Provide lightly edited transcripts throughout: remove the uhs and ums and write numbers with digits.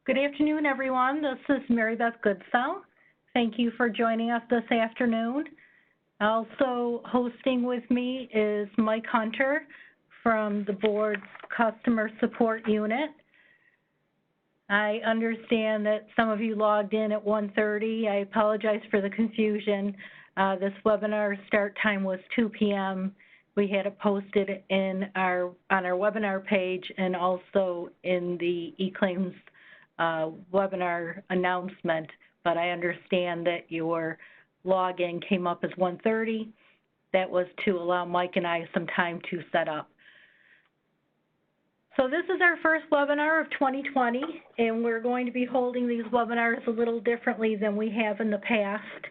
Good afternoon, everyone. This is Mary Beth Goodsell. Thank you for joining us this afternoon. Also hosting with me is Mike Hunter from the board's Customer Support Unit. I understand that some of you logged in at 1:30. I apologize for the confusion. This webinar start time was 2 p.m. We had it posted on our webinar page and also in the eClaims webinar announcement, but I understand that your login came up as 1:30. That was to allow Mike and I some time to set up. So this is our first webinar of 2020, and we're going to be holding these webinars a little differently than we have in the past.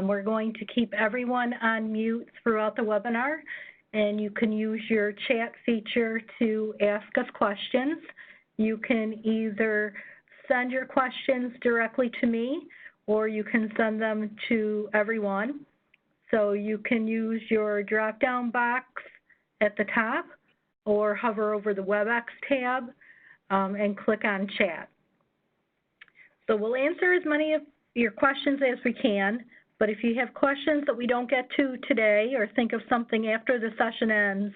We're going to keep everyone on mute throughout the webinar, and you can use your chat feature to ask us questions. You can either send your questions directly to me, or you can send them to everyone. So you can use your drop-down box at the top, or hover over the WebEx tab and click on chat. So we'll answer as many of your questions as we can, but if you have questions that we don't get to today or think of something after the session ends,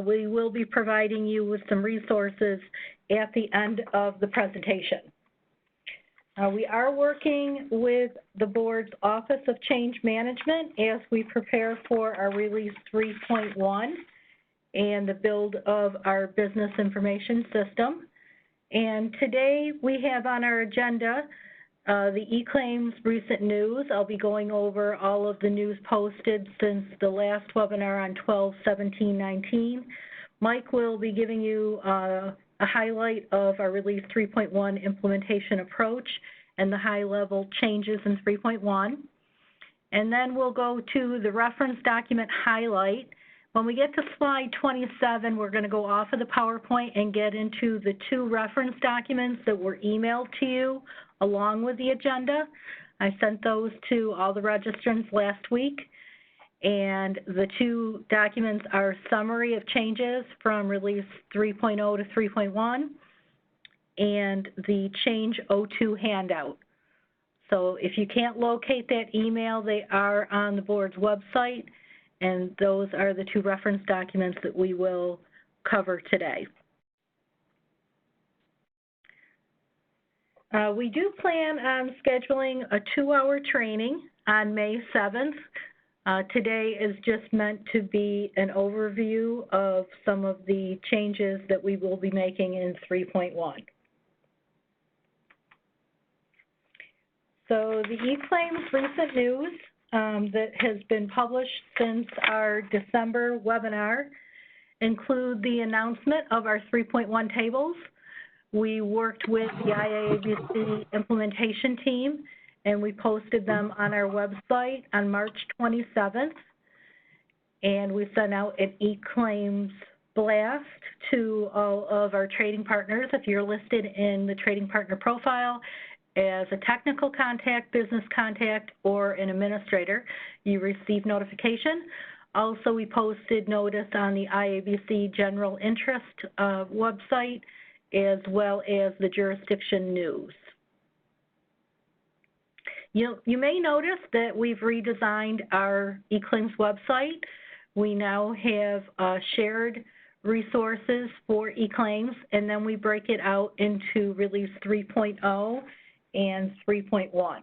we will be providing you with some resources at the end of the presentation. We are working with the board's Office of Change Management as we prepare for our Release 3.1 and the build of our business information system. And today we have on our agenda the eClaims recent news. I'll be going over all of the news posted since the last webinar on 12/17/19. Mike will be giving you a highlight of our Release 3.1 implementation approach and the high-level changes in 3.1. And then we'll go to the reference document highlight. When we get to slide 27, we're going to go off of the PowerPoint and get into the two reference documents that were emailed to you along with the agenda. I sent those to all the registrants last week. And the two documents are summary of changes from Release 3.0 to 3.1 and the Change 02 handout. So if you can't locate that email, they are on the board's website. And those are the two reference documents that we will cover today. We do plan on scheduling a 2-hour training on May 7th. Today is just meant to be an overview of some of the changes that we will be making in 3.1. So the eClaims recent news that has been published since our December webinar include the announcement of our 3.1 tables. We worked with the IABC implementation team, and we posted them on our website on March 27th. And we sent out an eClaims blast to all of our trading partners. If you're listed in the trading partner profile as a technical contact, business contact, or an administrator, you receive notification. Also, we posted notice on the IABC General Interest website, as well as the jurisdiction news. You may notice that we've redesigned our eClaims website. We now have shared resources for eClaims, and then we break it out into Release 3.0 and 3.1.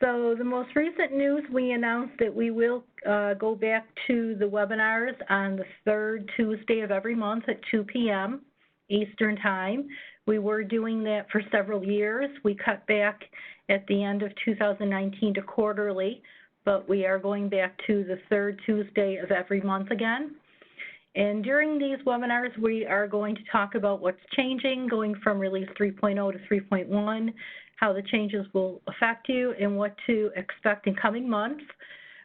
So the most recent news, we announced that we will go back to the webinars on the third Tuesday of every month at 2 p.m. Eastern Time. We were doing that for several years. We cut back at the end of 2019 to quarterly, but we are going back to the third Tuesday of every month again. And during these webinars, we are going to talk about what's changing, going from Release 3.0 to 3.1, how the changes will affect you, and what to expect in coming months.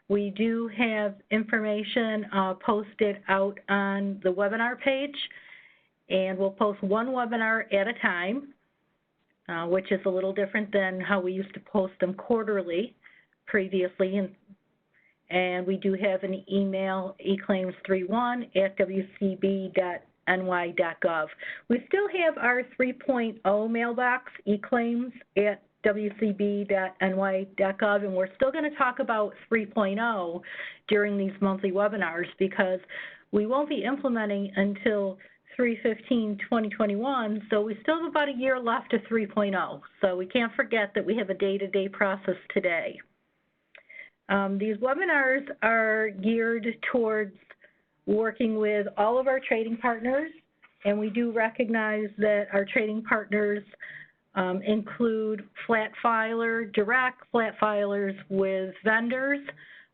We do have information posted out on the webinar page, and we'll post one webinar at a time, which is a little different than how we used to post them quarterly. previously, and we do have an email, eclaims31@wcb.ny.gov. We still have our 3.0 mailbox, eclaims@wcb.ny.gov, and we're still going to talk about 3.0 during these monthly webinars because we won't be implementing until 3/15/2021, so we still have about a year left to 3.0. So we can't forget that we have a day-to-day process today. These webinars are geared towards working with all of our trading partners, and we do recognize that our trading partners include flat filer, direct flat filers with vendors.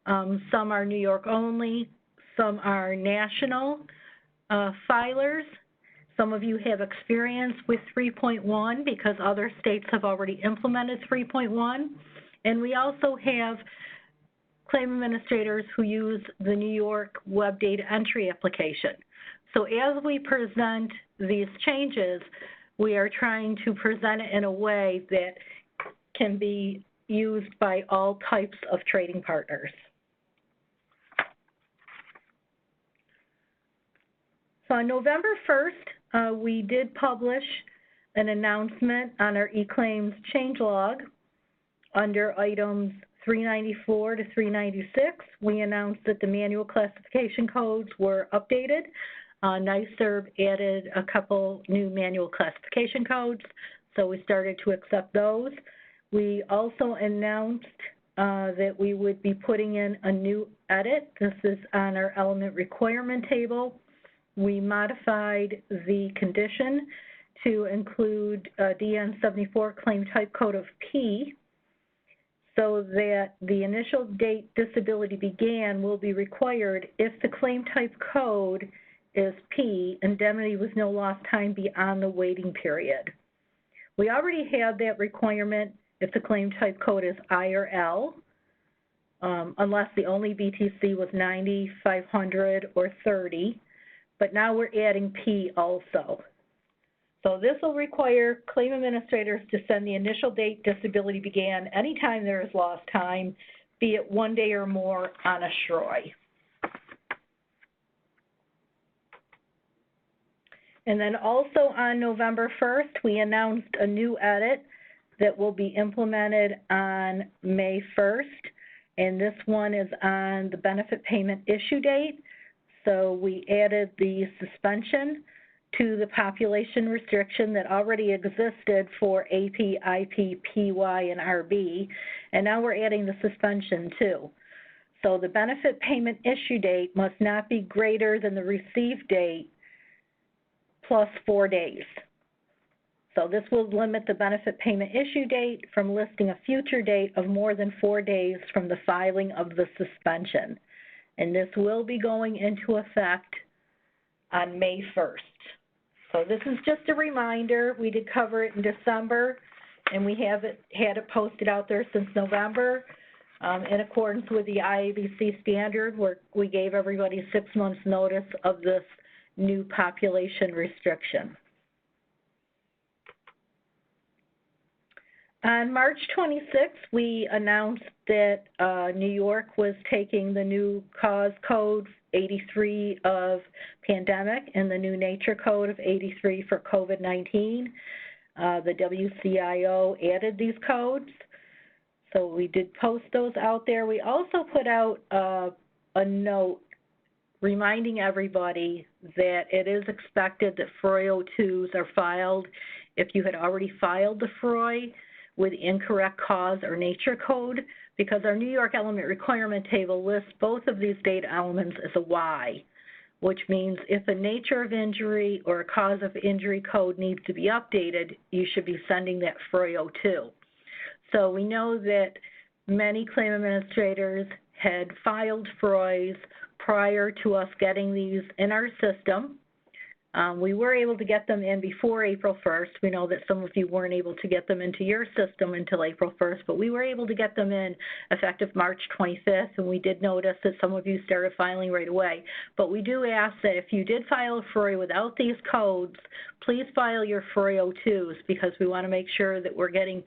Some are New York only, some are national filers. Some of you have experience with 3.1 because other states have already implemented 3.1. And we also have claim administrators who use the New York Web Data Entry application. So as we present these changes, we are trying to present it in a way that can be used by all types of trading partners. So on November 1st, we did publish an announcement on our eClaims changelog under items 394 to 396. We announced that the manual classification codes were updated. NYSERB added a couple new manual classification codes, so we started to accept those. We also announced that we would be putting in a new edit. This is on our element requirement table. We modified the condition to include DN 74 claim type code of P so that the initial date disability began will be required if the claim type code is P, indemnity with no lost time beyond the waiting period. We already had that requirement if the claim type code is I or L, unless the only BTC was 90, 500, or 30. But now we're adding P also. So this will require claim administrators to send the initial date disability began anytime there is lost time, be it 1 day or more on a SHROI. And then also on November 1st, we announced a new edit that will be implemented on May 1st. And this one is on the benefit payment issue date. So we added the suspension to the population restriction that already existed for AP, IP, PY, and RB, and now we're adding the suspension too. So the benefit payment issue date must not be greater than the receive date plus 4 days. So this will limit the benefit payment issue date from listing a future date of more than 4 days from the filing of the suspension. And this will be going into effect on May 1st. So this is just a reminder. We did cover it in December, and we have had it posted out there since November. In accordance with the IABC standard, where we gave everybody 6 months notice of this new population restriction. On March 26th, we announced that New York was taking the new cause code 83 of pandemic and the new nature code of 83 for COVID-19. The WCIO added these codes, so we did post those out there. We also put out a note reminding everybody that it is expected that FROI 02s are filed if you had already filed the FROI with incorrect cause or nature code, because our New York element requirement table lists both of these data elements as a Y, which means if a nature of injury or a cause of injury code needs to be updated, you should be sending that FROI 02. So we know that many claim administrators had filed FROIs prior to us getting these in our system. We were able to get them in before April 1st. We know that some of you weren't able to get them into your system until April 1st, but we were able to get them in effective March 25th, and we did notice that some of you started filing right away. But we do ask that if you did file a FROI without these codes, please file your FROI 02s, because we want to make sure that we're getting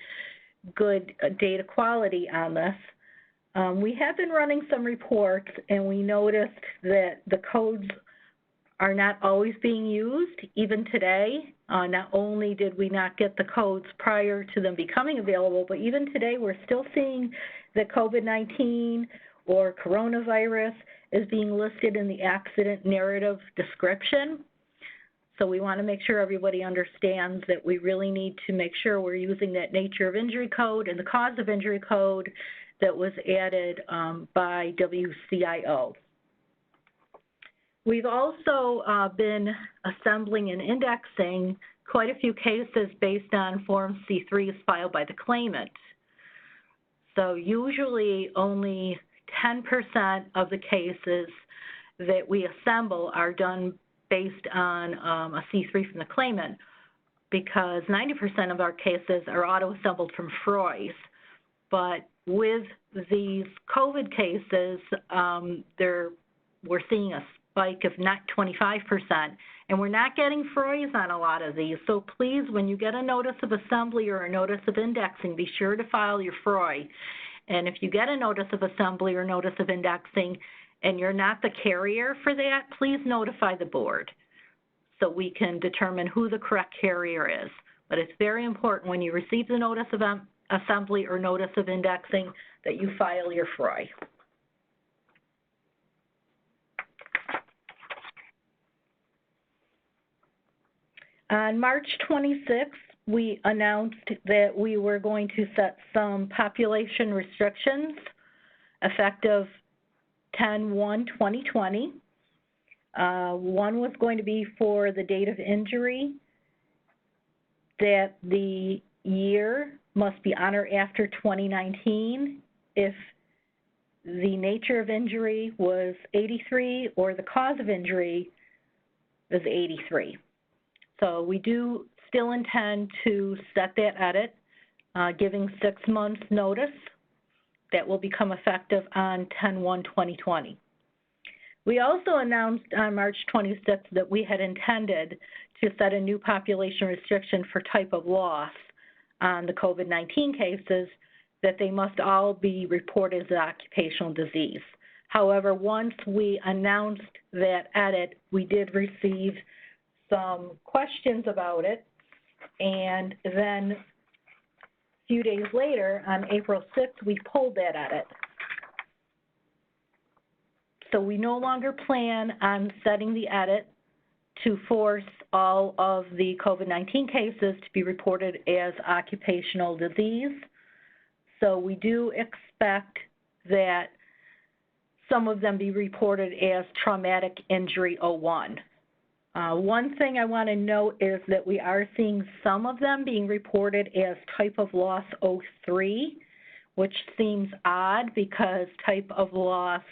good data quality on this. We have been running some reports, and we noticed that the codes are not always being used, even today. Not only did we not get the codes prior to them becoming available, but even today we're still seeing that COVID-19 or coronavirus is being listed in the accident narrative description. So we want to make sure everybody understands that we really need to make sure we're using that nature of injury code and the cause of injury code that was added by WCIO. We've also been assembling and indexing quite a few cases based on Form C3s filed by the claimant. So usually only 10% of the cases that we assemble are done based on a C3 from the claimant, because 90% of our cases are auto-assembled from Freud's. But with these COVID cases, we're seeing a spike of not 25%, and we're not getting Freud's on a lot of these. So please, when you get a notice of assembly or a notice of indexing, be sure to file your Freud. And if you get a notice of assembly or notice of indexing and you're not the carrier for that, please notify the board so we can determine who the correct carrier is. But it's very important when you receive the notice of assembly or notice of indexing that you file your FROI. On March 26th, we announced that we were going to set some population restrictions effective 10/1/2020. One was going to be for the date of injury, that the year must be on or after 2019 if the nature of injury was 83 or the cause of injury was 83. So we do still intend to set that edit, giving 6 months notice. That will become effective on 10/1/2020. We also announced on March 26th that we had intended to set a new population restriction for type of loss on the COVID-19 cases, that they must all be reported as occupational disease. However, once we announced that edit, we did receive some questions about it, and then a few days later, on April 6th, we pulled that edit. So we no longer plan on setting the edit to force all of the COVID-19 cases to be reported as occupational disease. So we do expect that some of them be reported as traumatic injury 01. One thing I want to note is that we are seeing some of them being reported as type of loss 03, which seems odd because type of loss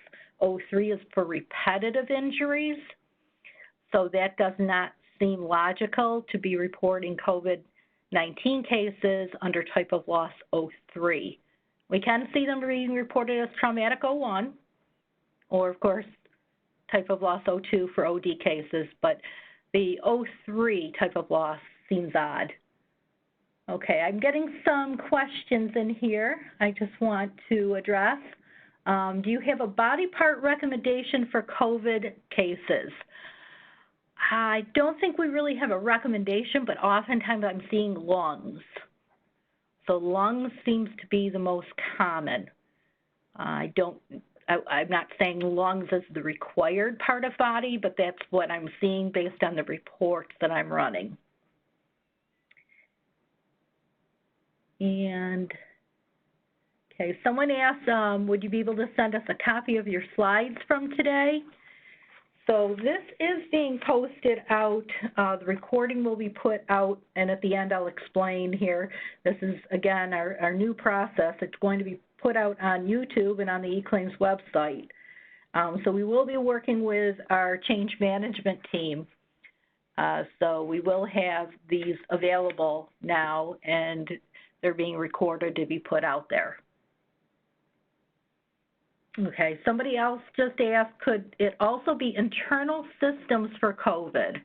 03 is for repetitive injuries. So that does not seem logical to be reporting COVID-19 cases under type of loss 03. We can see them being reported as traumatic 01, or of course, type of loss 02 for OD cases, but the 03 type of loss seems odd. Okay, I'm getting some questions in here I just want to address. Do you have a body part recommendation for COVID cases? I don't think we really have a recommendation, but oftentimes I'm seeing lungs. So lungs seems to be the most common. I'm not saying lungs is the required part of body, but that's what I'm seeing based on the reports that I'm running. And, okay, someone asked, would you be able to send us a copy of your slides from today? So this is being posted out. The recording will be put out, and at the end I'll explain here. This is, again, our new process. It's going to be put out on YouTube and on the eClaims website. So we will be working with our change management team. So we will have these available now, and they're being recorded to be put out there. Okay, somebody else just asked, could it also be internal systems for COVID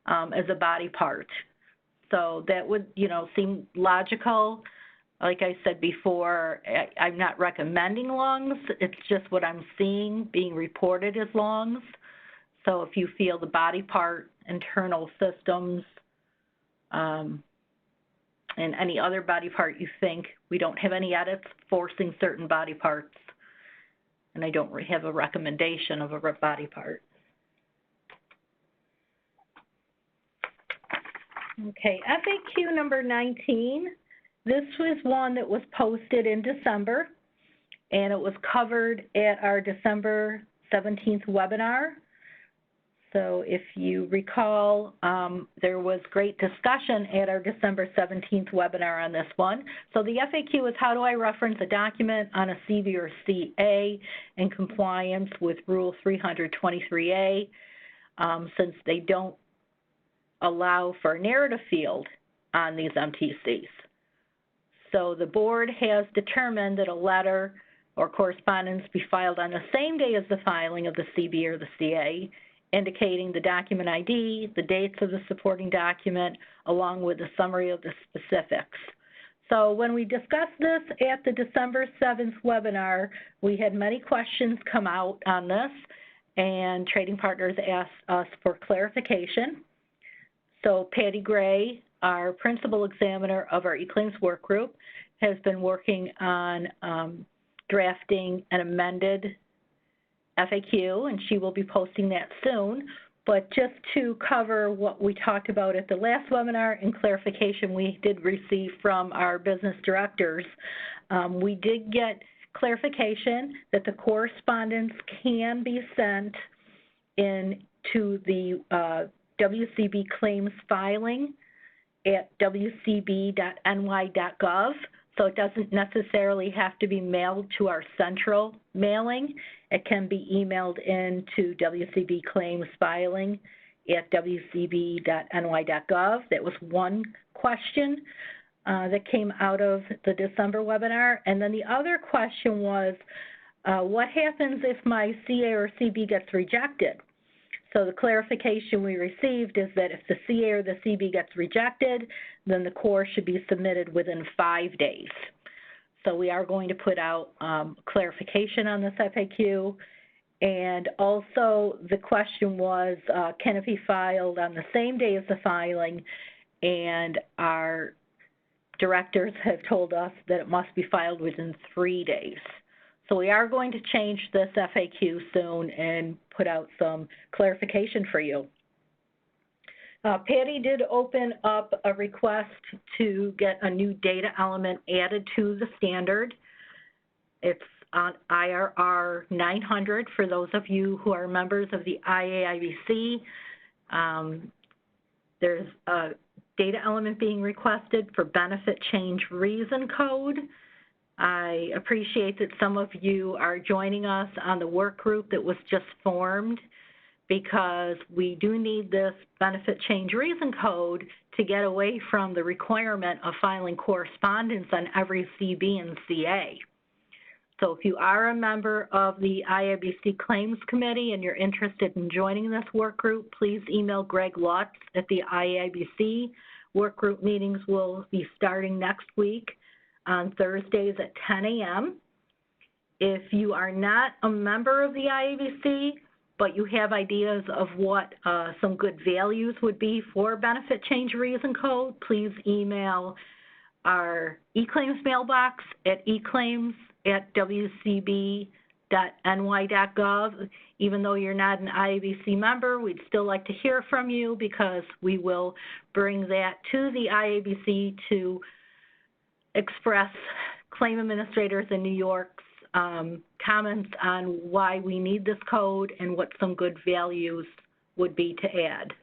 as a body part? So that would, seem logical. Like I said before, I'm not recommending lungs. It's just what I'm seeing being reported as lungs. So if you feel the body part, internal systems, and any other body part you think, we don't have any edits forcing certain body parts. And I don't have a recommendation of a body part. Okay, FAQ number 19. This was one that was posted in December, and it was covered at our December 17th webinar. So if you recall, there was great discussion at our December 17th webinar on this one. So the FAQ is, how do I reference a document on a CV or CA in compliance with Rule 323A, since they don't allow for a narrative field on these MTCs. So the board has determined that a letter or correspondence be filed on the same day as the filing of the CB or the CA, indicating the document ID, the dates of the supporting document, along with a summary of the specifics. So when we discussed this at the December 7th webinar, we had many questions come out on this, and trading partners asked us for clarification. So Patty Gray, our principal examiner of our eClaims work group, has been working on drafting an amended FAQ, and she will be posting that soon. But just to cover what we talked about at the last webinar and clarification we did receive from our business directors, we did get clarification that the correspondence can be sent into the WCB claims filing at wcb.ny.gov. So it doesn't necessarily have to be mailed to our central mailing. It can be emailed into WCB claims filing at wcb.ny.gov. That was one question that came out of the December webinar. And then the other question was, what happens if my CA or CB gets rejected? So the clarification we received is that if the CA or the CB gets rejected, then the core should be submitted within 5 days. So we are going to put out clarification on this FAQ. And also the question was, can it be filed on the same day as the filing? And our directors have told us that it must be filed within 3 days. So we are going to change this FAQ soon and put out some clarification for you. Patty did open up a request to get a new data element added to the standard. It's on IRR 900 for those of you who are members of the IAIBC. There's a data element being requested for benefit change reason code. I appreciate that some of you are joining us on the work group that was just formed, because we do need this benefit change reason code to get away from the requirement of filing correspondence on every CB and CA. So if you are a member of the IABC Claims Committee and you're interested in joining this work group, please email Greg Lutz at the IABC. Work group meetings will be starting next week on Thursdays at 10 a.m. If you are not a member of the IABC, but you have ideas of what some good values would be for benefit change reason code, please email our eClaims mailbox at eclaims@wcb.ny.gov. Even though you're not an IABC member, we'd still like to hear from you, because we will bring that to the IABC to express claim administrators in New York's comments on why we need this code and what some good values would be to add.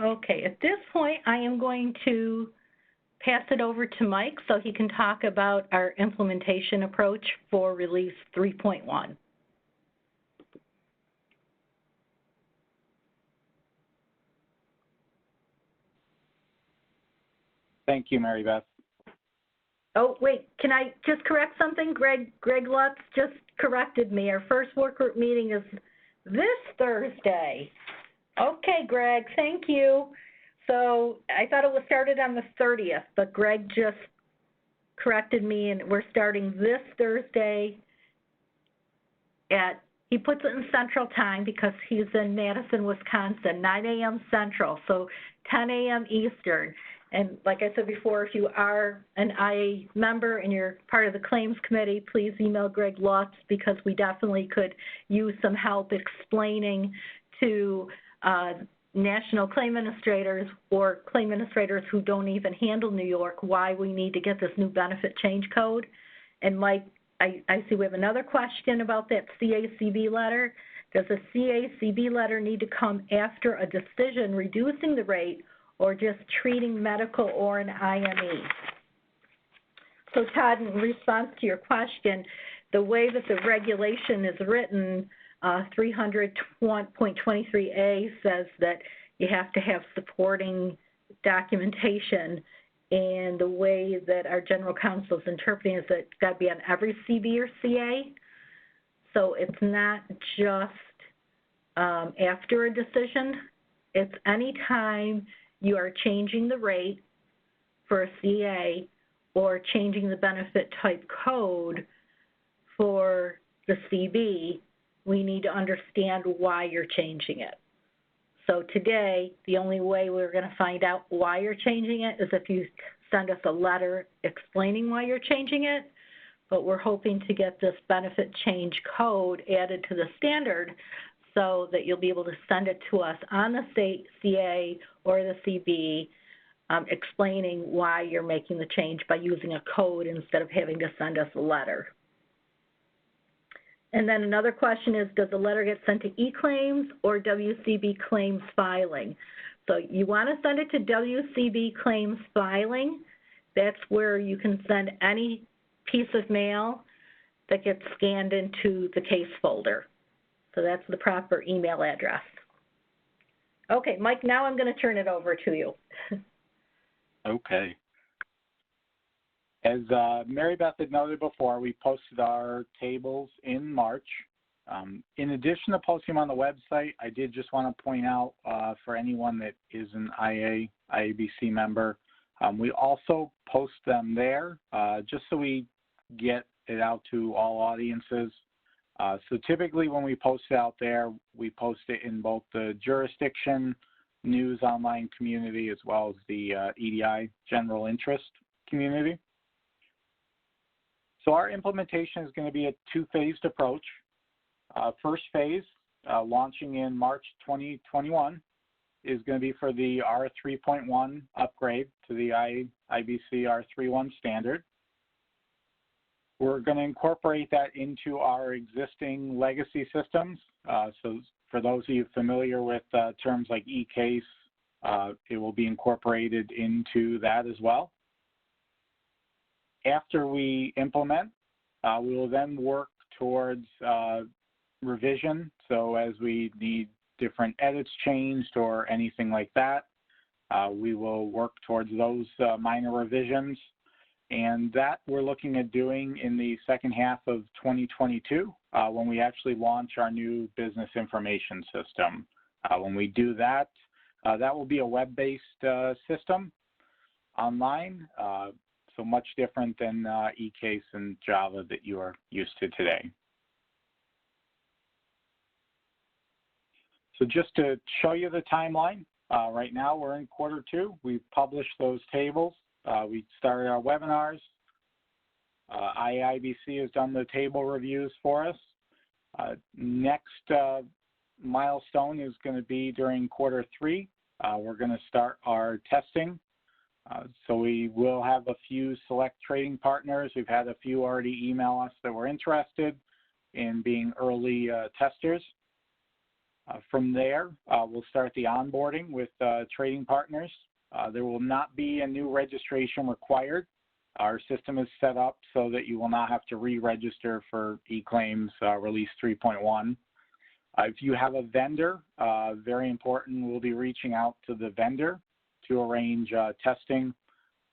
Okay, at this point, I am going to pass it over to Mike so he can talk about our implementation approach for Release 3.1. Thank you, Mary Beth. Oh, wait, can I just correct something? Greg Lutz just corrected me. Our first work group meeting is this Thursday. Okay, Greg, thank you. So I thought it was started on the 30th, but Greg just corrected me, and we're starting this Thursday he puts it in Central Time because he's in Madison, Wisconsin, 9 a.m. Central, so 10 a.m. Eastern. And like I said before, if you are an IA member and you're part of the claims committee, please email Greg Lutz, because we definitely could use some help explaining to national claim administrators or claim administrators who don't even handle New York why we need to get this new benefit change code. And Mike, I see we have another question about that CACB letter. Does a CACB letter need to come after a decision reducing the rate, or just treating medical or an IME? So Todd, in response to your question, the way that the regulation is written, 300.23A says that you have to have supporting documentation, and the way that our general counsel is interpreting is that it's got to be on every CB or CA. So it's not just after a decision. It's any time you are changing the rate for a CA or changing the benefit type code for the CB, we need to understand why you're changing it. So today, the only way we're going to find out why you're changing it is if you send us a letter explaining why you're changing it. But we're hoping to get this benefit change code added to the standard so that you'll be able to send it to us on the state CA or the CB, explaining why you're making the change by using a code instead of having to send us a letter. And then another question is, does the letter get sent to eClaims or WCB claims filing? So you want to send it to WCB claims filing. That's where you can send any piece of mail that gets scanned into the case folder. So that's the proper email address. Okay, Mike, now I'm going to turn it over to you. Okay. As Mary Beth had noted before, we posted our tables in March. In addition to posting them on the website, I did just want to point out for anyone that is an IABC member, we also post them there just so we get it out to all audiences. So typically when we post it out there, we post it in both the jurisdiction news online community as well as the EDI general interest community. So our implementation is going to be a two-phased approach. First phase, launching in March 2021, is going to be for the R3.1 upgrade to the IBC R3.1 standard. We're going to incorporate that into our existing legacy systems. So for those of you familiar with terms like eCase, it will be incorporated into that as well. After we implement, we will then work towards revision. So as we need different edits changed or anything like that, we will work towards those minor revisions. And that we're looking at doing in the second half of 2022 when we actually launch our new business information system. When we do that, that will be a web-based system online. So much different than eCase and Java that you are used to today. So just to show you the timeline, right now we're in Q2. We've published those tables. We started our webinars. IABC has done the table reviews for us. Next milestone is going to be during Q3. We're going to start our testing. So we will have a few select trading partners. We've had a few already email us that were interested in being early testers. From there, we'll start the onboarding with trading partners. There will not be a new registration required. Our system is set up so that you will not have to re-register for eClaims Release 3.1. If you have a vendor, very important, we'll be reaching out to the vendor to arrange testing.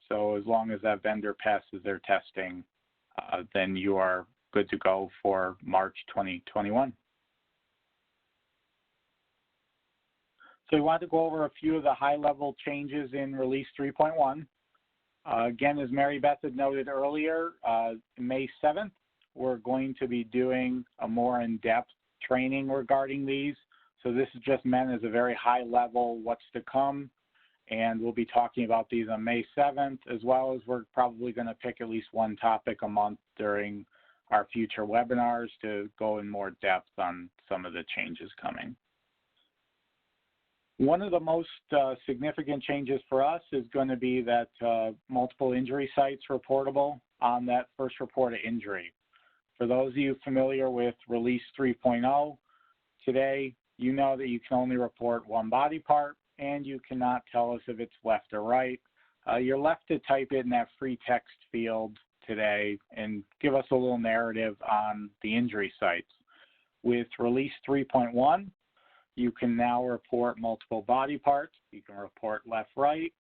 So as long as that vendor passes their testing, then you are good to go for March 2021. So we want to go over a few of the high-level changes in Release 3.1. Again, as Mary Beth had noted earlier, May 7th, we're going to be doing a more in-depth training regarding these. So this is just meant as a very high level, what's to come. And we'll be talking about these on May 7th, as well as we're probably going to pick at least one topic a month during our future webinars to go in more depth on some of the changes coming. One of the most significant changes for us is going to be that multiple injury sites reportable on that first report of injury. For those of you familiar with Release 3.0, today you know that you can only report one body part and you cannot tell us if it's left or right. You're left to type it in that free text field today and give us a little narrative on the injury sites. With Release 3.1, you can now report multiple body parts. You can report left, right,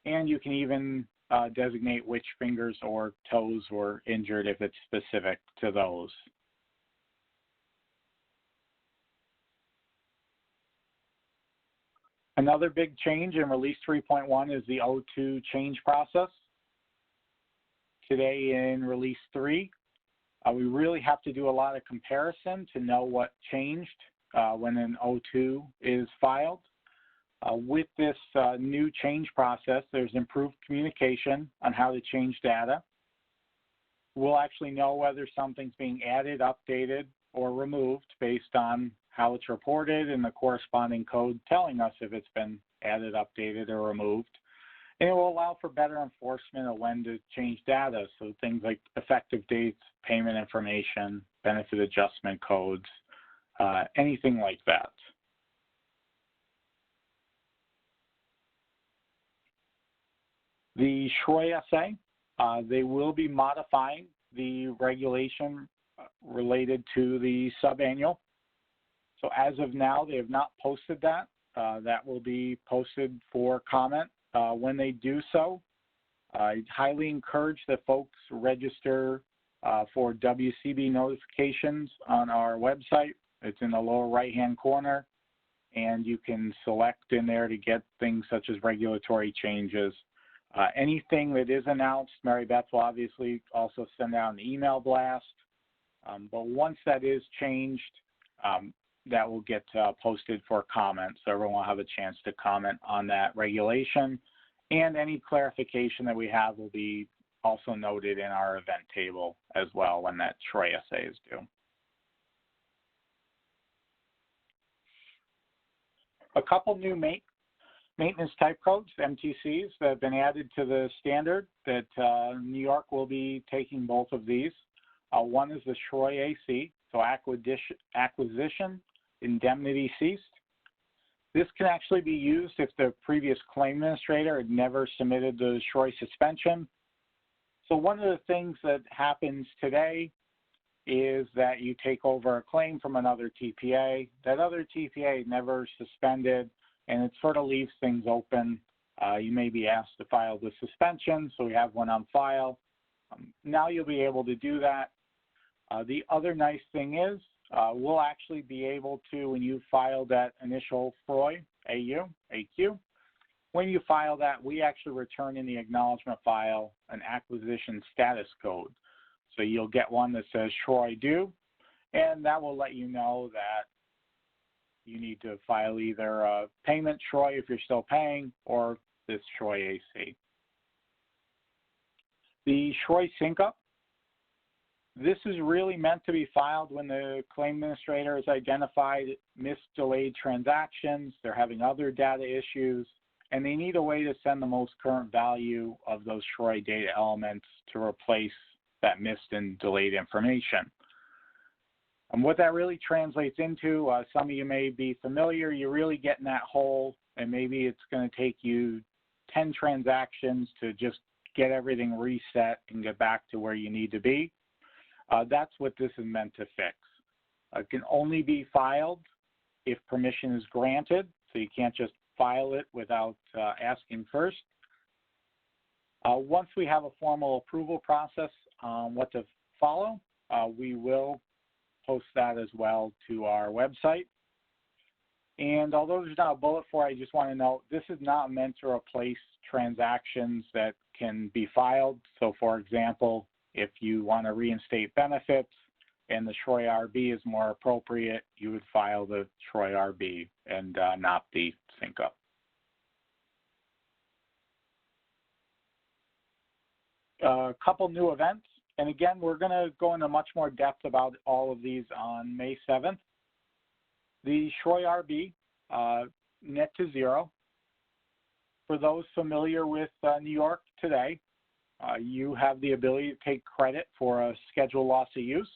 and you can even designate which fingers or toes were injured if it's specific to those. Another big change in Release 3.1 is the O2 change process. Today in Release 3, we really have to do a lot of comparison to know what changed when an O2 is filed. With this new change process, there's improved communication on how to change data. We'll actually know whether something's being added, updated, or removed based on how it's reported and the corresponding code telling us if it's been added, updated, or removed. And it will allow for better enforcement of when to change data, so things like effective dates, payment information, benefit adjustment codes, anything like that. The SHROI SA, they will be modifying the regulation related to the subannual. So as of now, they have not posted that. That will be posted for comment. When they do so, I highly encourage that folks register for WCB notifications on our website. It's in the lower right-hand corner, and you can select in there to get things such as regulatory changes. Anything that is announced, Mary Beth will obviously also send out an email blast. But once that is changed, that will get posted for comment, so everyone will have a chance to comment on that regulation. And any clarification that we have will be also noted in our event table as well when that SHROI SA is due. A couple new maintenance type codes, MTCs, that have been added to the standard that New York will be taking both of these. One is the SHROI AC, so acquisition indemnity ceased. This can actually be used if the previous claim administrator had never submitted the SHROI suspension. So one of the things that happens today is that you take over a claim from another TPA. That other TPA never suspended, and it sort of leaves things open. You may be asked to file the suspension, so we have one on file. Now you'll be able to do that. The other nice thing is we'll actually be able to, when you file that initial FROI, AQ, when you file that, we actually return in the acknowledgement file an acquisition status code. So you'll get one that says SHROI due, and that will let you know that you need to file either a payment SHROI if you're still paying, or this SHROI AC. The SHROI sync up. This is really meant to be filed when the claim administrator has identified missed delayed transactions, they're having other data issues, and they need a way to send the most current value of those SHROI data elements to replace that missed and delayed information. And what that really translates into, some of you may be familiar, you're really getting that hole, and maybe it's going to take you 10 transactions to just get everything reset and get back to where you need to be. That's what this is meant to fix. It can only be filed if permission is granted, so you can't just file it without asking first. Once we have a formal approval process on what to follow, we will post that as well to our website. And although there's not a bullet for it, I just want to note this is not meant to replace transactions that can be filed. So for example, if you want to reinstate benefits and the Troy RB is more appropriate, you would file the Troy RB and not the sync-up. A couple new events, and again, we're going to go into much more depth about all of these on May 7th. The Troy RB, net to zero. For those familiar with New York today, you have the ability to take credit for a scheduled loss of use,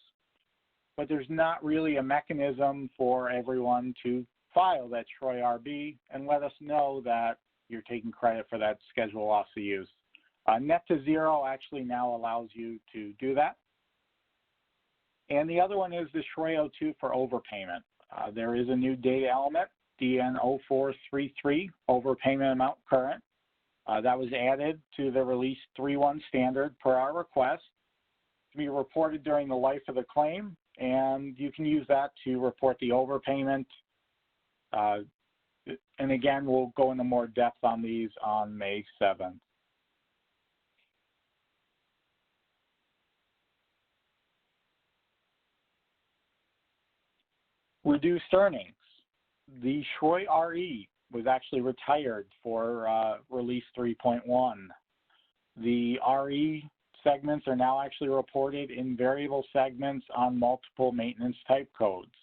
but there's not really a mechanism for everyone to file that Troy RB and let us know that you're taking credit for that scheduled loss of use. Net to zero actually now allows you to do that. And the other one is the Troy 02 for overpayment. There is a new data element, DN 0433, overpayment amount current. That was added to the release 3.1 standard per our request to be reported during the life of the claim, and you can use that to report the overpayment. And again, we'll go into more depth on these on May 7th. Reduced earnings. The Troy RE was actually retired for release 3.1. The RE segments are now actually reported in variable segments on multiple maintenance type codes.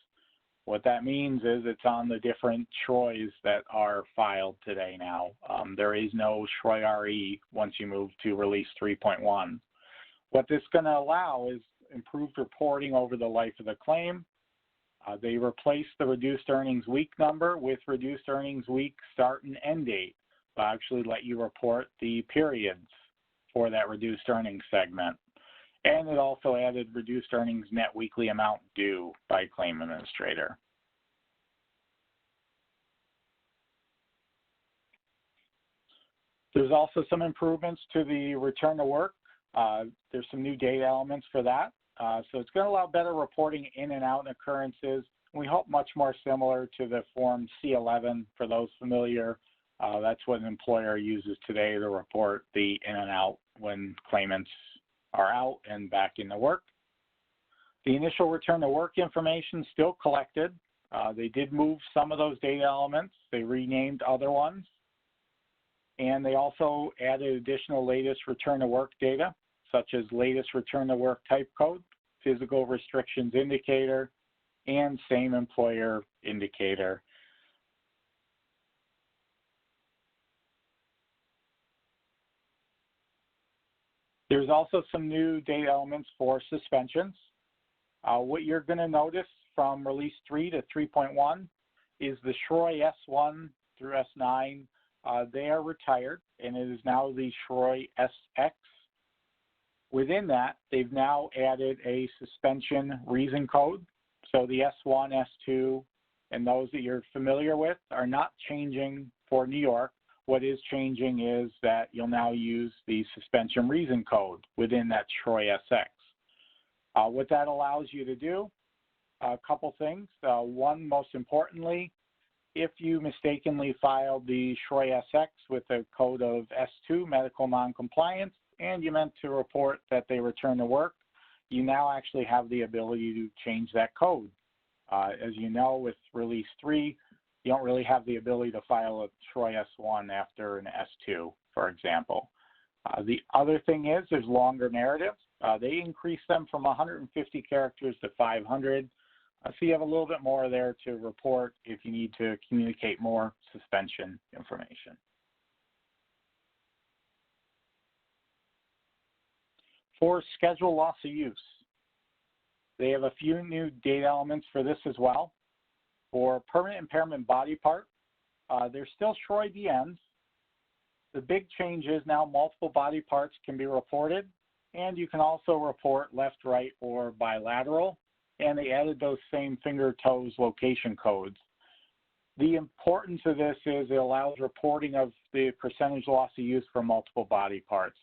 What that means is it's on the different Troys that are filed today now. There is no Troy RE once you move to release 3.1. What this is going to allow is improved reporting over the life of the claim. They replaced the reduced earnings week number with reduced earnings week start and end date. They'll actually let you report the periods for that reduced earnings segment. And it also added reduced earnings net weekly amount due by claim administrator. There's also some improvements to the return to work. There's some new data elements for that. So it's going to allow better reporting in and out occurrences. We hope much more similar to the form C11 for those familiar. That's what an employer uses today to report the in and out when claimants are out and back into work. The initial return to work information still collected. They did move some of those data elements. They renamed other ones. And they also added additional latest return to work data, such as latest return to work type code, physical restrictions indicator, and same employer indicator. There's also some new data elements for suspensions. What you're going to notice from release 3 to 3.1 is the Troy S1 through S9. They are retired, and it is now the Troy SX. Within that, they've now added a suspension reason code. So the S1, S2, and those that you're familiar with are not changing for New York. What is changing is that you'll now use the suspension reason code within that Troy SX. What that allows you to do, a couple things. One, most importantly, if you mistakenly filed the Troy SX with a code of S2, medical noncompliance, and you meant to report that they return to work, you now actually have the ability to change that code. As you know, with release 3, you don't really have the ability to file a Troy S1 after an S2, for example. The other thing is there's longer narratives. They increase them from 150 characters to 500. So you have a little bit more there to report if you need to communicate more suspension information. For schedule loss of use, they have a few new data elements for this as well. For permanent impairment body part, there's still Troy DNs. The big change is now multiple body parts can be reported, and you can also report left, right, or bilateral, and they added those same finger toes location codes. The importance of this is it allows reporting of the percentage loss of use for multiple body parts.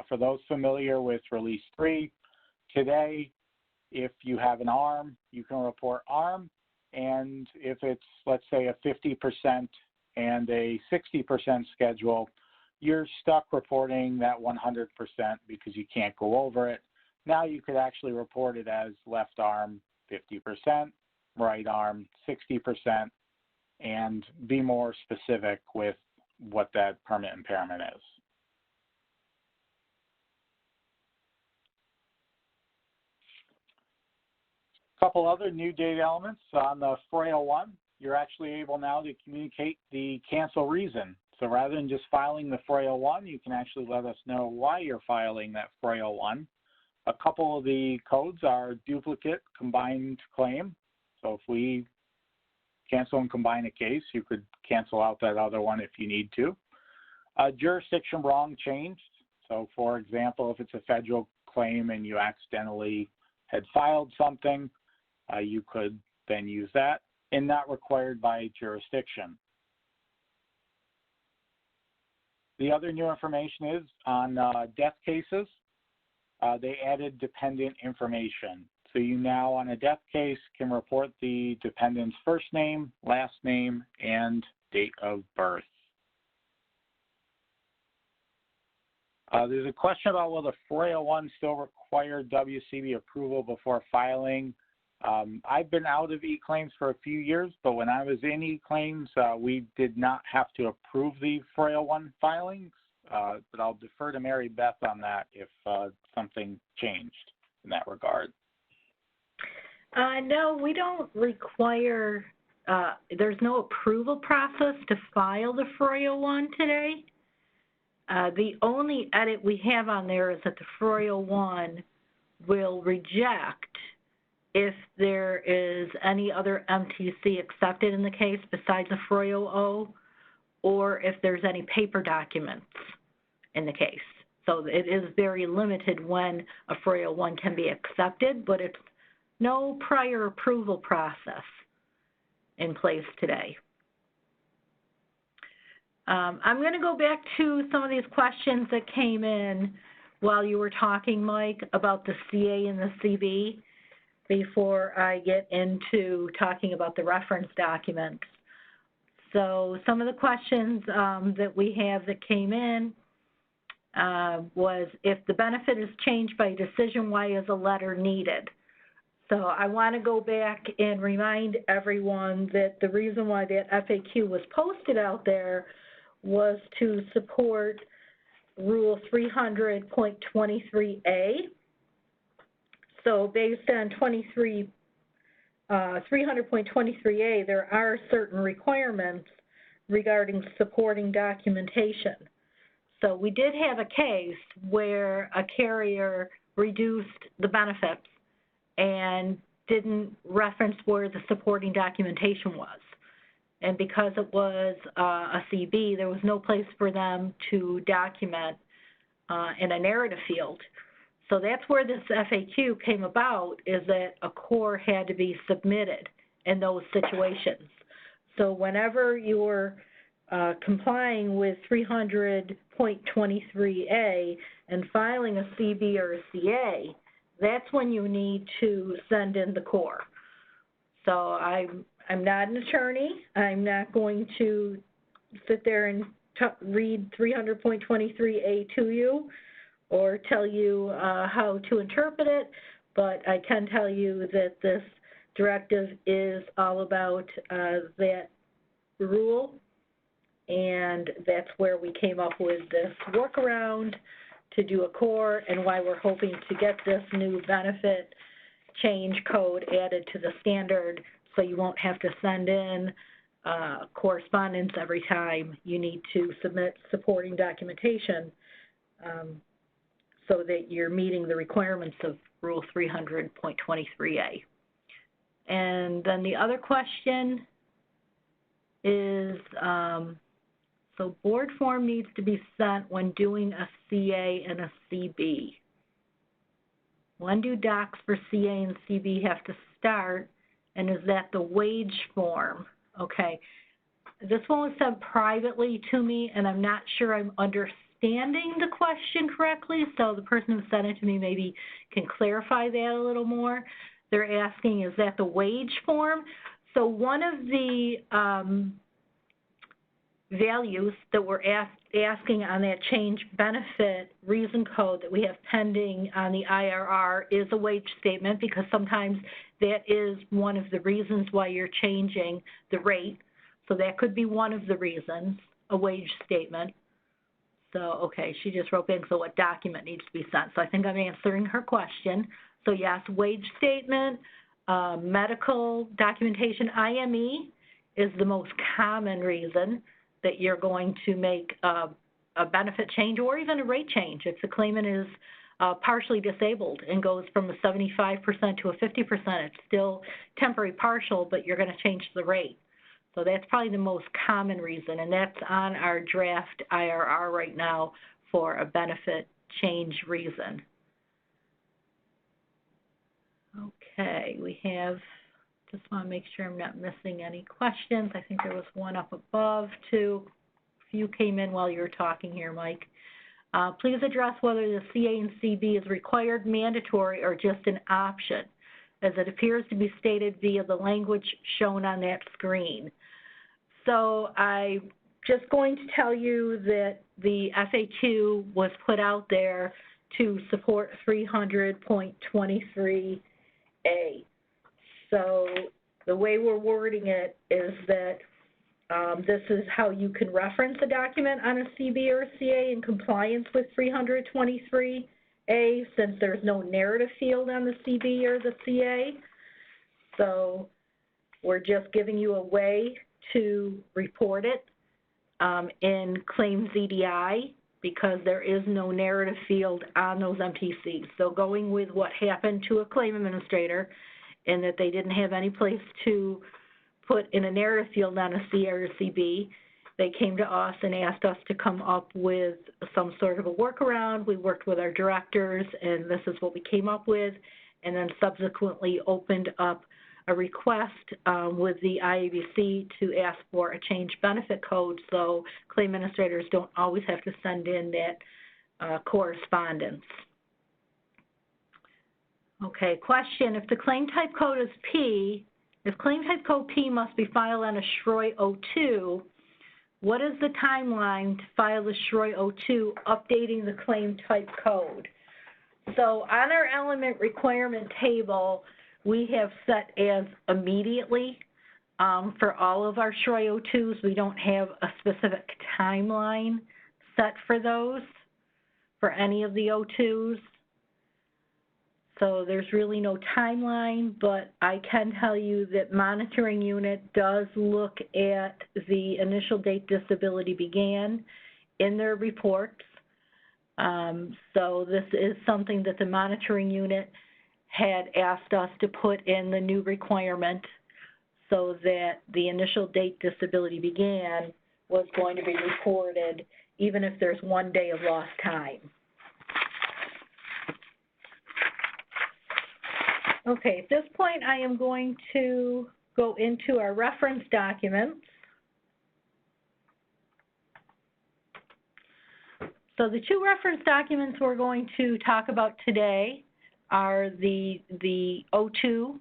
For those familiar with release 3, today, if you have an arm, you can report arm, and if it's, let's say, a 50% and a 60% schedule, you're stuck reporting that 100% because you can't go over it. Now you could actually report it as left arm 50%, right arm 60%, and be more specific with what that permanent impairment is. A couple other new data elements on the 401. You're actually able now to communicate the cancel reason. So rather than just filing the 401, you can actually let us know why you're filing that 401. A couple of the codes are duplicate combined claim. So if we cancel and combine a case, you could cancel out that other one if you need to. Jurisdiction wrong changed. So for example, if it's a federal claim and you accidentally had filed something, you could then use that, and not required by jurisdiction. The other new information is on death cases. They added dependent information. So you now, on a death case, can report the dependent's first name, last name, and date of birth. There's a question about whether 401 still required WCB approval before filing. I've been out of eClaims for a few years, but when I was in eClaims, we did not have to approve the 401 filings, but I'll defer to Mary Beth on that if something changed in that regard. No, we don't require, there's no approval process to file the 401 today. The only edit we have on there is that the 401 will reject if there is any other MTC accepted in the case besides the 400, or if there's any paper documents in the case. So it is very limited when a 401 can be accepted, but it's no prior approval process in place today. I'm going to go back to some of these questions that came in while you were talking, Mike, about the CA and the CB before I get into talking about the reference documents. So some of the questions that we have that came in was if the benefit is changed by decision, why is a letter needed? So I want to go back and remind everyone that the reason why that FAQ was posted out there was to support Rule 300.23a. So based on 300.23a, there are certain requirements regarding supporting documentation. So we did have a case where a carrier reduced the benefits and didn't reference where the supporting documentation was. And because it was a CB, there was no place for them to document in a narrative field. So that's where this FAQ came about, is that a core had to be submitted in those situations. So whenever you're complying with 300.23a and filing a CB or a CA, that's when you need to send in the core. So I'm not an attorney. I'm not going to sit there and read 300.23a to you or tell you how to interpret it, but I can tell you that this directive is all about that rule, and that's where we came up with this workaround to do a core, and why we're hoping to get this new benefit change code added to the standard, so you won't have to send in correspondence every time you need to submit supporting documentation, so that you're meeting the requirements of Rule 300.23a. And then the other question is, so board form needs to be sent when doing a CA and a CB. When do docs for CA and CB have to start, and is that the wage form? Okay, this one was sent privately to me, and I'm not sure I'm understanding the question correctly, so the person who sent it to me maybe can clarify that a little more. They're asking, is that the wage form? So one of the values that we're asking on that change benefit reason code that we have pending on the IRR is a wage statement, because sometimes that is one of the reasons why you're changing the rate. So that could be one of the reasons, a wage statement. So, okay, she just wrote in, so what document needs to be sent? So I think I'm answering her question. So yes, wage statement, medical documentation, IME is the most common reason that you're going to make a benefit change or even a rate change. If the claimant is partially disabled and goes from a 75% to a 50%, it's still temporary partial, but you're going to change the rate. So that's probably the most common reason, and that's on our draft IRR right now for a benefit change reason. Okay, we have, just want to make sure I'm not missing any questions. I think there was one up above too. A few came in while you were talking here, Mike. Please address whether the CA and CB is required, mandatory, or just an option, as it appears to be stated via the language shown on that screen. So I'm just going to tell you that the FAQ was put out there to support 300.23A. So the way we're wording it is that this is how you can reference a document on a CB or a CA in compliance with 323A, since there's no narrative field on the CB or the CA. So we're just giving you a way to report it in Claims EDI, because there is no narrative field on those MTCs. So going with what happened to a claim administrator, and that they didn't have any place to put in a narrative field on a CA or a CB, they came to us and asked us to come up with some sort of a workaround. We worked with our directors, and this is what we came up with, and then subsequently opened up a request with the IABC to ask for a change benefit code, so claim administrators don't always have to send in that correspondence. Okay, question, if the claim type code is P, if claim type code P must be filed on a SHROI 02, what is the timeline to file the SHROI 02 updating the claim type code? So on our element requirement table, we have set as immediately for all of our SHROI 02s. We don't have a specific timeline set for those, for any of the 02s. So there's really no timeline, but I can tell you that monitoring unit does look at the initial date disability began in their reports. So this is something that the monitoring unit had asked us to put in the new requirement, so that the initial date disability began was going to be reported even if there's 1 day of lost time. Okay, at this point I am going to go into our reference documents. So the two reference documents we're going to talk about today are the O2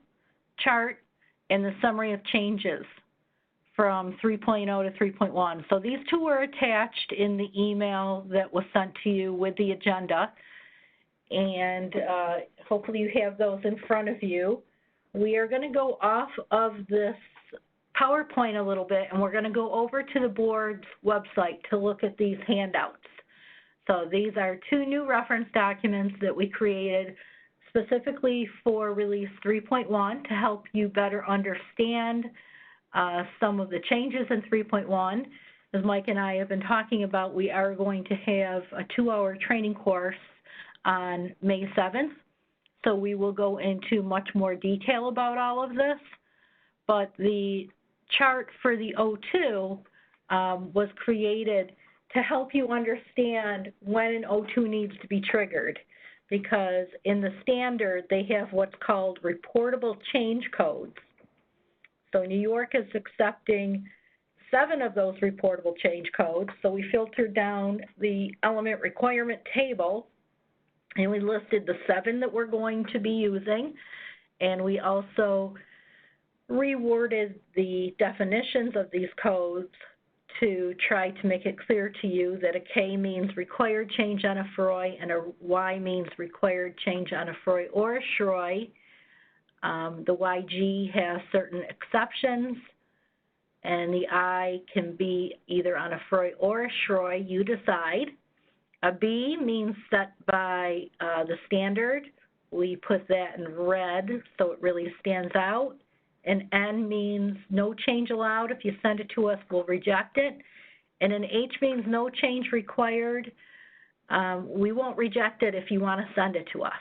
chart and the summary of changes from 3.0 to 3.1. So these two were attached in the email that was sent to you with the agenda, and hopefully you have those in front of you. We are going to go off of this PowerPoint a little bit, and we're going to go over to the board's website to look at these handouts. So these are two new reference documents that we created specifically for Release 3.1 to help you better understand some of the changes in 3.1. As Mike and I have been talking about, we are going to have a 2-hour training course on May 7th. So we will go into much more detail about all of this. But the chart for the O2 was created to help you understand when an O2 needs to be triggered, because in the standard they have what's called reportable change codes. So New York is accepting 7 of those reportable change codes. So we filtered down the element requirement table, and we listed the 7 that we're going to be using, and we also reworded the definitions of these codes to try to make it clear to you that a K means required change on a FROI and a Y means required change on a FROI or a SHROI. The YG has certain exceptions, and the I can be either on a FROI or a SHROI, you decide. A B means set by the standard. We put that in red so it really stands out. An N means no change allowed. If you send it to us, we'll reject it. And an H means no change required. We won't reject it if you want to send it to us.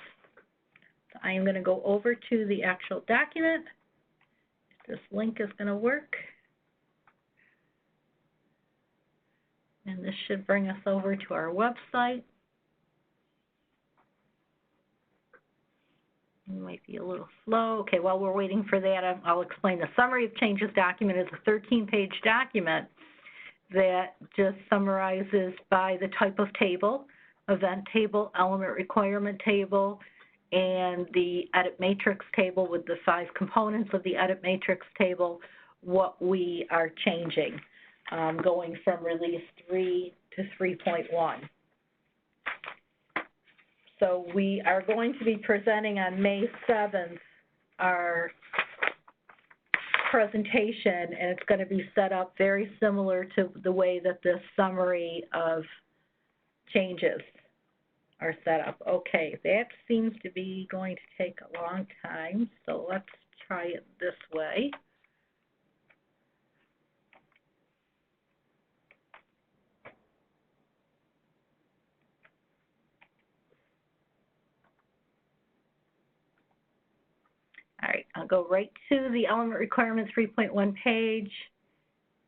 So I am going to go over to the actual document. This link is going to work. And this should bring us over to our website. It might be a little slow. Okay, while we're waiting for that, I'll explain. The summary of changes document is a 13-page document that just summarizes by the type of table, event table, element requirement table, and the edit matrix table with the 5 components of the edit matrix table, what we are changing, going from release 3 to 3.1. So we are going to be presenting on May 7th our presentation, and it's going to be set up very similar to the way that this summary of changes are set up. Okay, that seems to be going to take a long time, so let's try it this way. All right, I'll go right to the element requirements 3.1 page,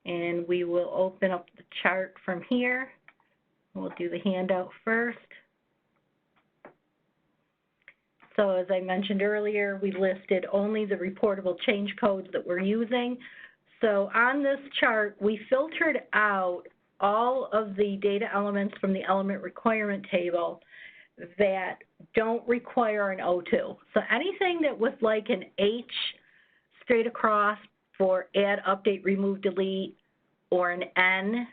and we will open up the chart from here. We'll do the handout first. So as I mentioned earlier, we listed only the reportable change codes that we're using. So on this chart, we filtered out all of the data elements from the element requirement table that don't require an O2. So anything that was like an H straight across for add, update, remove, delete, or an N,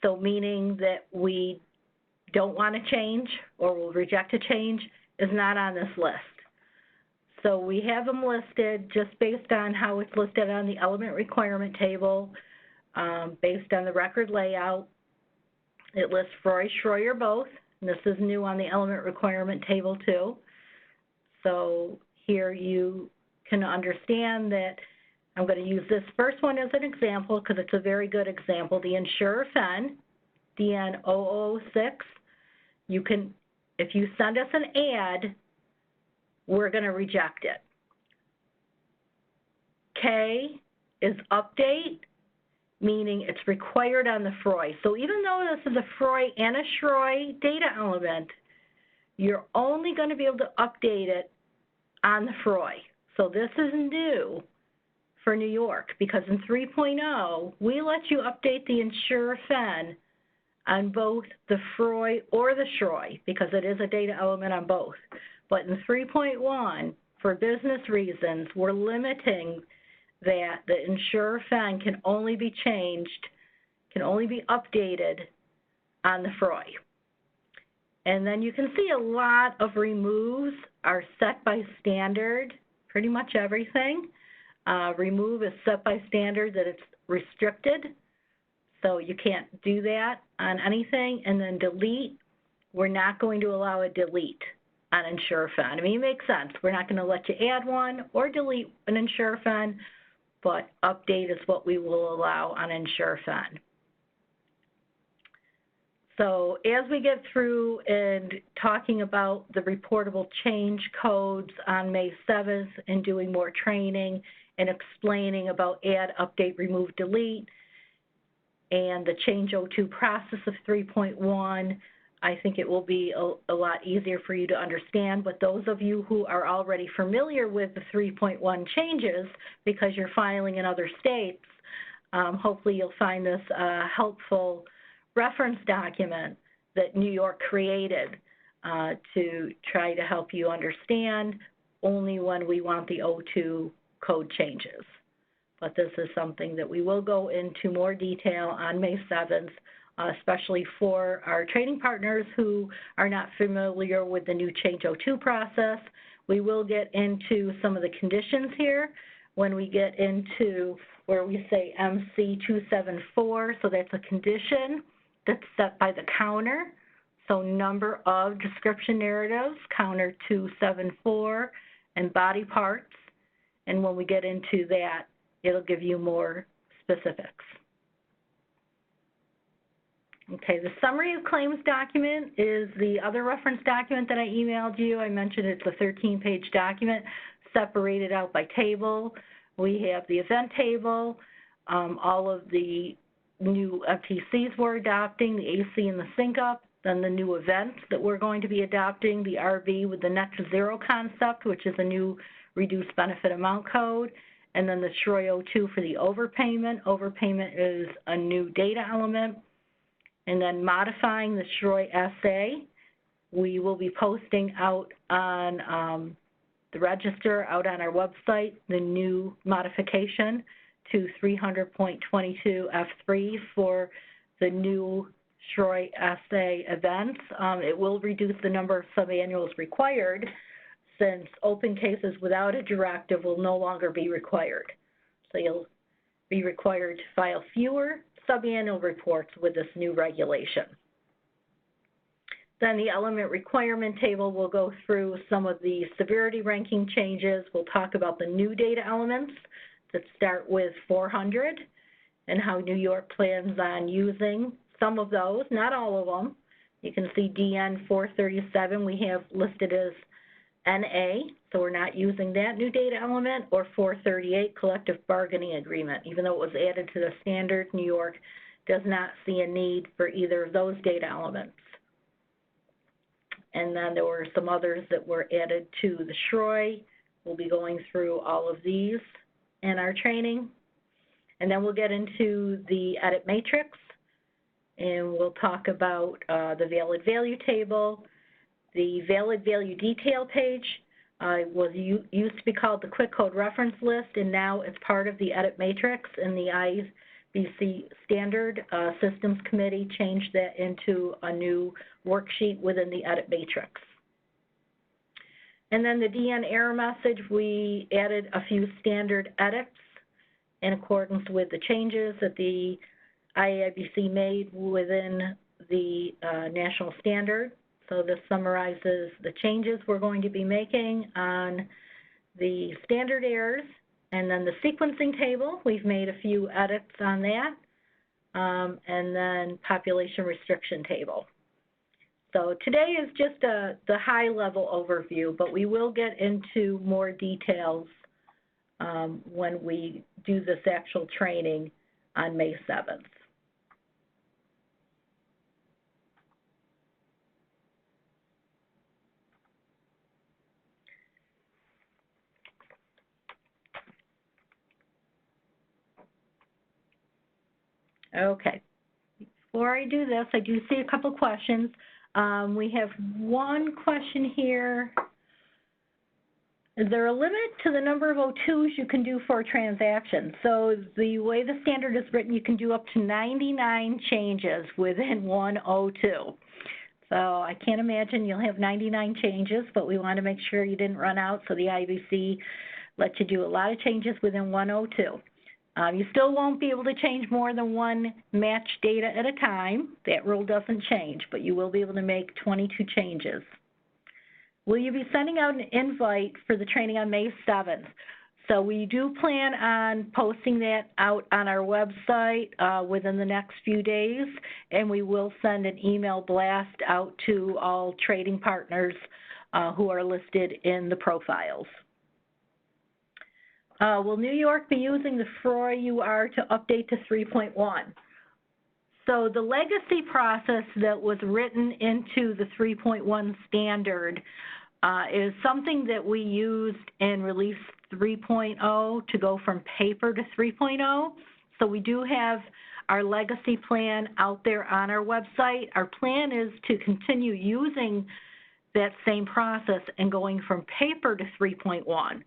so meaning that we don't want to change or will reject a change, is not on this list. So we have them listed just based on how it's listed on the element requirement table, based on the record layout. It lists FROI, SHROI, or both. And this is new on the element requirement table too. So here you can understand that I'm going to use this first one as an example because it's a very good example. The insurer FEN, DN006, you can, if you send us an ad, we're going to reject it. K is update, meaning it's required on the FROI. So even though this is a FROI and a SHROI data element, you're only going to be able to update it on the FROI. So this is new for New York because in 3.0, we let you update the insurer FEN on both the FROI or the SHROI because it is a data element on both. But in 3.1, for business reasons, we're limiting that the insurer FEN can only be changed, can only be updated on the FROI. And then you can see a lot of removes are set by standard, pretty much everything. Remove is set by standard that it's restricted, so you can't do that on anything. And then delete, we're not going to allow a delete on insurer FEN. I mean, it makes sense. We're not going to let you add one or delete an insurer FEN, but update is what we will allow on insurer FEN. So as we get through and talking about the reportable change codes on May 7th and doing more training and explaining about add, update, remove, delete, and the change O2 process of 3.1, I think it will be a lot easier for you to understand. But those of you who are already familiar with the 3.1 changes because you're filing in other states, hopefully you'll find this a helpful reference document that New York created to try to help you understand only when we want the O2 code changes. But this is something that we will go into more detail on May 7th, especially for our training partners who are not familiar with the new Change 02 process. We will get into some of the conditions here when we get into where we say MC274, so that's a condition that's set by the counter. So number of description narratives, counter 274, and body parts. And when we get into that, it'll give you more specifics. Okay, the summary of claims document is the other reference document that I emailed you. I mentioned it's a 13-page document separated out by table. We have the event table, all of the new FTCs we're adopting, the AC and the sync up, then the new events that we're going to be adopting, the RV with the net to zero concept, which is a new reduced benefit amount code, and then the SHROI 02 for the overpayment. Overpayment is a new data element. And then modifying the SHROI SA, we will be posting out on the register, out on our website, the new modification to 300.22 F3 for the new SHROI SA events. It will reduce the number of subannuals required, since open cases without a directive will no longer be required. So you'll be required to file fewer subannual reports with this new regulation. Then the element requirement table will go through some of the severity ranking changes. We'll talk about the new data elements that start with 400 and how New York plans on using some of those, not all of them. You can see DN 437 we have listed as NA, so we're not using that new data element, or 438 collective bargaining agreement. Even though it was added to the standard, New York does not see a need for either of those data elements. And then there were some others that were added to the SHROI. We'll be going through all of these in our training. And then we'll get into the edit matrix, and we'll talk about the valid value table. The valid value detail page used to be called the quick code reference list, and now it's part of the edit matrix, and the IBC standard systems committee changed that into a new worksheet within the edit matrix. And then the DN error message, we added a few standard edits in accordance with the changes that the IABC made within the national standard. So this summarizes the changes we're going to be making on the standard errors. And then the sequencing table, we've made a few edits on that. And then population restriction table. So today is just the high-level overview, but we will get into more details when we do this actual training on May 7th. Okay, before I do this, I do see a couple questions. We have one question here. Is there a limit to the number of O2s you can do for a transaction? So the way the standard is written, you can do up to 99 changes within one O2. So I can't imagine you'll have 99 changes, but we want to make sure you didn't run out, so the IBC lets you do a lot of changes within one O2. You still won't be able to change more than one match data at a time. That rule doesn't change, but you will be able to make 22 changes. Will you be sending out an invite for the training on May 7th? So we do plan on posting that out on our website within the next few days, and we will send an email blast out to all trading partners who are listed in the profiles. Will New York be using the FROI UR to update to 3.1? So the legacy process that was written into the 3.1 standard is something that we used in release 3.0 to go from paper to 3.0. So we do have our legacy plan out there on our website. Our plan is to continue using that same process and going from paper to 3.1.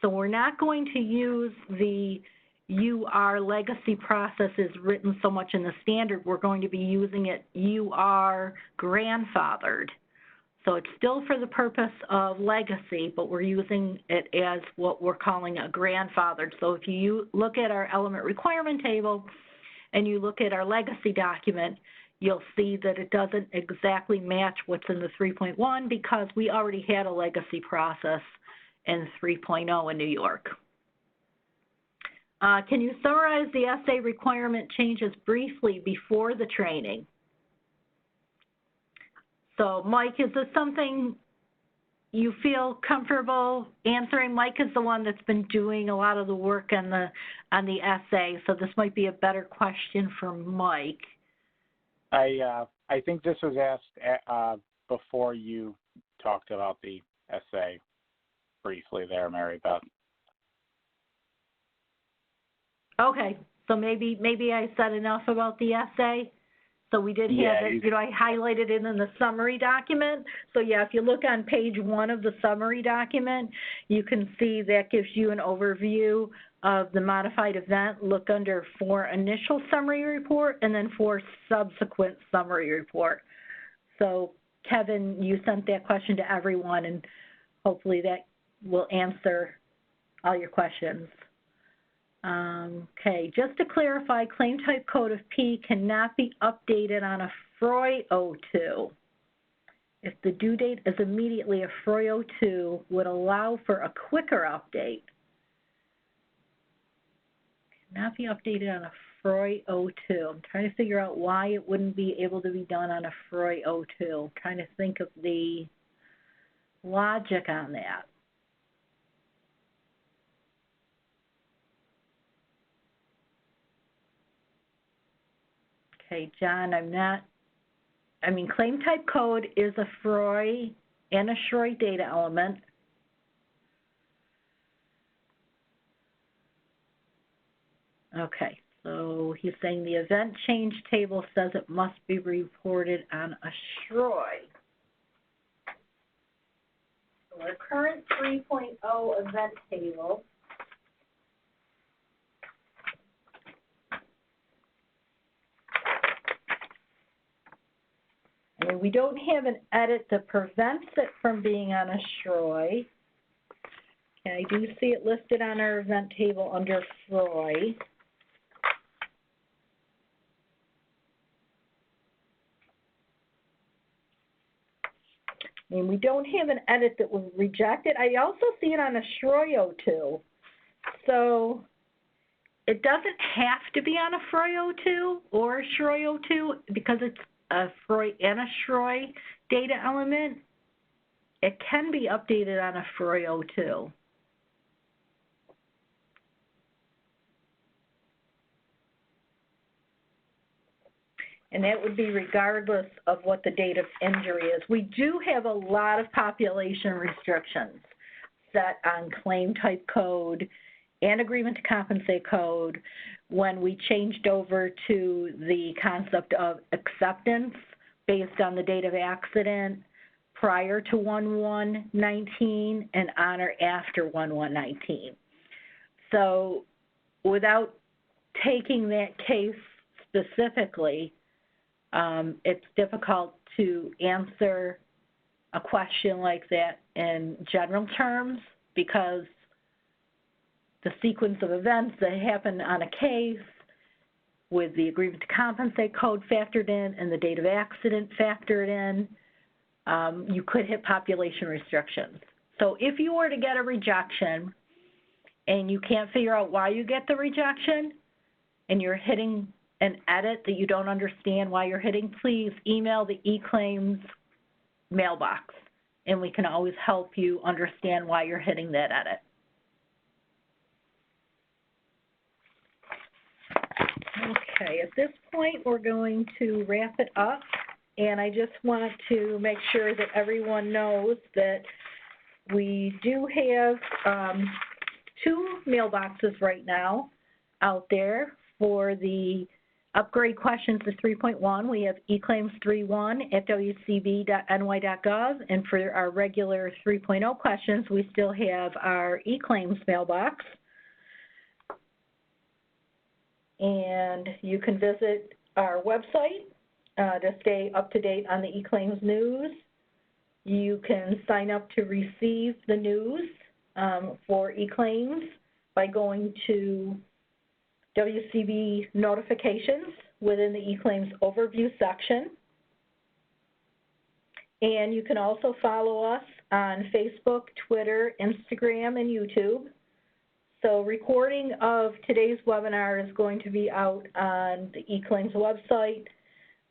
So we're not going to use the UR legacy process as written so much in the standard. We're going to be using it UR grandfathered. So it's still for the purpose of legacy, but we're using it as what we're calling a grandfathered. So if you look at our element requirement table and you look at our legacy document, you'll see that it doesn't exactly match what's in the 3.1 because we already had a legacy process in 3.0 in New York. Can you summarize the essay requirement changes briefly before the training? So, Mike, is this something you feel comfortable answering? Mike is the one that's been doing a lot of the work on the essay, so this might be a better question for Mike. I think this was asked before you talked about the essay briefly there, Mary Beth. Okay, so maybe I said enough about the essay. So we did have it, you know, I highlighted it in the summary document. So yeah, if you look on page 1 of the summary document, you can see that gives you an overview of the modified event. Look under for initial summary report and then for subsequent summary report. So Kevin, you sent that question to everyone and hopefully that will answer all your questions. Okay, just to clarify, claim type code of P cannot be updated on a FROI 02. If the due date is immediately a FROI 02, would allow for a quicker update. Cannot be updated on a FROI 02. I'm trying to figure out why it wouldn't be able to be done on a FROI 02. I'm trying to think of the logic on that. Okay, John, claim type code is a FROI and a SHROI data element. Okay, so he's saying the event change table says it must be reported on a SHROI. So our current 3.0 event table and we don't have an edit that prevents it from being on a SHROI. Okay, I do see it listed on our event table under FROI. And we don't have an edit that was rejected. I also see it on a SHROI 02. So it doesn't have to be on a FROI 02 or a SHROI 02 because it's a FROI and a SHROI data element. It can be updated on a FROI 02. And that would be regardless of what the date of injury is. We do have a lot of population restrictions set on claim type code and agreement to compensate code when we changed over to the concept of acceptance based on the date of accident prior to 1/1/19 and on or after 1/1/19. So without taking that case specifically, it's difficult to answer a question like that in general terms because the sequence of events that happen on a case with the agreement to compensate code factored in and the date of accident factored in, you could hit population restrictions. So if you were to get a rejection and you can't figure out why you get the rejection and you're hitting an edit that you don't understand why you're hitting, please email the eClaims mailbox and we can always help you understand why you're hitting that edit. Okay, at this point we're going to wrap it up and I just want to make sure that everyone knows that we do have 2 mailboxes right now out there for the upgrade questions to 3.1, we have eClaims 3.1 at wcb.ny.gov. And for our regular 3.0 questions, we still have our eClaims mailbox. And you can visit our website to stay up to date on the eClaims news. You can sign up to receive the news for eClaims by going to WCB notifications within the eClaims overview section. And you can also follow us on Facebook, Twitter, Instagram, and YouTube. So recording of today's webinar is going to be out on the eClaims website,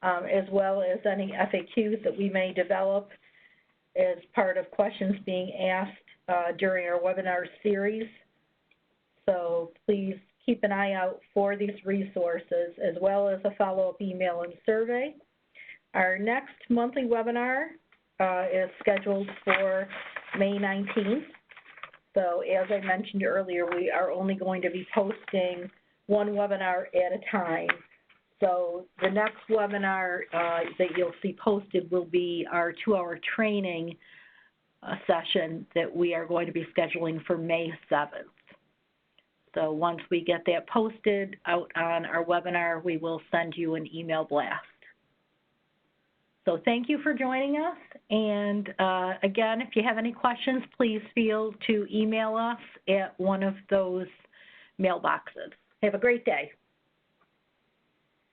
as well as any FAQs that we may develop as part of questions being asked during our webinar series. So please keep an eye out for these resources, as well as a follow-up email and survey. Our next monthly webinar is scheduled for May 19th. So as I mentioned earlier, we are only going to be posting one webinar at a time. So the next webinar that you'll see posted will be our 2-hour training session that we are going to be scheduling for May 7th. So once we get that posted out on our webinar, we will send you an email blast. So thank you for joining us. And again, if you have any questions, please feel to email us at one of those mailboxes. Have a great day.